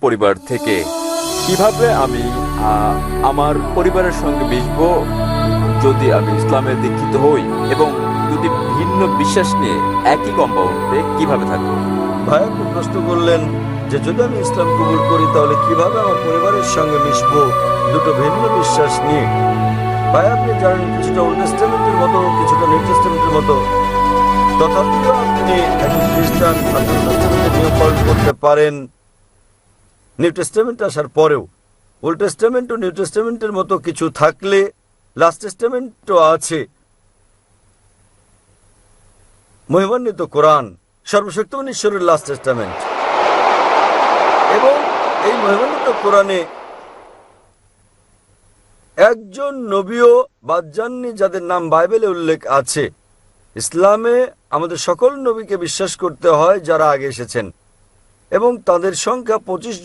পরিবার থেকে কিভাবে আমি আমার পরিবারের সঙ্গে মিশবো যদি আমি ইসলামে দীক্ষিত হই, এবং যদি ভিন্ন বিশ্বাস নিয়ে একই কম্পাউন্ডে কিভাবে থাকবো? ভাই, আপনি প্রশ্ন করলেন যে যদি আমি ইসলাম কবুল করি তাহলে কিভাবে আমার পরিবারের সঙ্গে মিশবো দুটো ভিন্ন বিশ্বাস নিয়ে। ভাই, আপনি জানেন কিছুটা ওল্ড টেস্টামেন্টের মতো, কিছুটা নিউ টেস্টামেন্টের মতো, তথাপিও আপনি একজন খ্রিস্টান, আপনি ওল্ড টেস্টামেন্টের নিয়ম পালন করতে পারেন নিউ টেস্টামেন্ট আসার পরেও। ওল্ড টেস্টামেন্ট ও নিউ টেস্টামেন্টের মতো কিছু থাকলে লাস্ট টেস্টামেন্টও আছে। মহিমান্বিত কোরআন সর্বশক্তিমান ঈশ্বরের লাস্ট টেস্টামেন্ট, এবং এই মহিমান্বিত কোরআনে একজন নবীও বাদ যাননি যাদের নাম বাইবেলে উল্লেখ আছে। ইসলামে আমাদের সকল নবীকে বিশ্বাস করতে হয় যারা আগে এসেছেন, এবং তাদের সংখ্যা 25